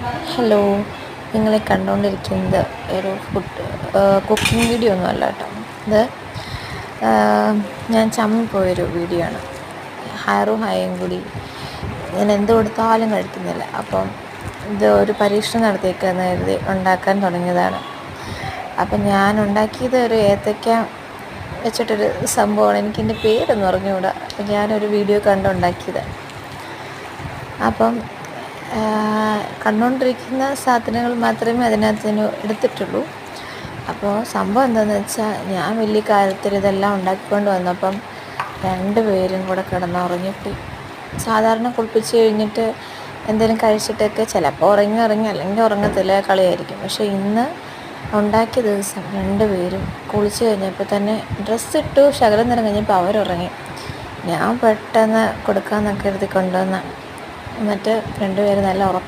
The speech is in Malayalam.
ഹലോ, നിങ്ങളെ കണ്ടുകൊണ്ടിരിക്കുന്നത് ഒരു കുക്കിംഗ് വീഡിയോ ഒന്നും അല്ല കേട്ടോ. ഇത് ഞാൻ ചമ്മിപ്പോയൊരു വീഡിയോ ആണ്. ഹയറും ഹൈയും കൂടി ഞാൻ എന്ത് കൊടുത്താലും കഴിക്കുന്നില്ല. അപ്പം ഇത് ഒരു പരീക്ഷണം നടത്തിയേക്കെന്ന് കരുതി ഉണ്ടാക്കാൻ തുടങ്ങിയതാണ്. അപ്പം ഞാൻ ഉണ്ടാക്കിയത് ഒരു ഏത്തയ്ക്ക വെച്ചിട്ടൊരു സംഭവമാണ്. എനിക്കെൻ്റെ പേരൊന്നും അറിഞ്ഞുകൂടാ. ഞാനൊരു വീഡിയോ കണ്ടുണ്ടാക്കിയത്. അപ്പം കണ്ടുകൊണ്ടിരിക്കുന്ന സാധനങ്ങൾ മാത്രമേ അതിനകത്ത് എടുത്തിട്ടുള്ളൂ. അപ്പോൾ സംഭവം എന്താണെന്ന് വെച്ചാൽ, ഞാൻ വലിയ കാര്യത്തിൽ ഇതെല്ലാം ഉണ്ടാക്കിക്കൊണ്ട് വന്നപ്പം 2 പേരും കൂടെ കിടന്നുറങ്ങിപ്പോയി. സാധാരണ കുളിപ്പിച്ച് കഴിഞ്ഞിട്ട് എന്തെങ്കിലും കഴിച്ചിട്ടൊക്കെ ചിലപ്പോൾ ഉറങ്ങി അല്ലെങ്കിൽ ഉറങ്ങത്തില്ല, കളിയായിരിക്കും. പക്ഷേ ഇന്ന് ഉണ്ടാക്കിയ ദിവസം 2 പേരും കുളിച്ച് കഴിഞ്ഞപ്പോൾ തന്നെ ഡ്രസ്സിട്ടു, ശകലം നേരം കഴിഞ്ഞപ്പോൾ അവരുറങ്ങി. ഞാൻ പെട്ടെന്ന് കൊടുക്കാമെന്നൊക്കെ കരുതി കൊണ്ടുവന്ന, എന്നിട്ട് 2 പേരും നല്ല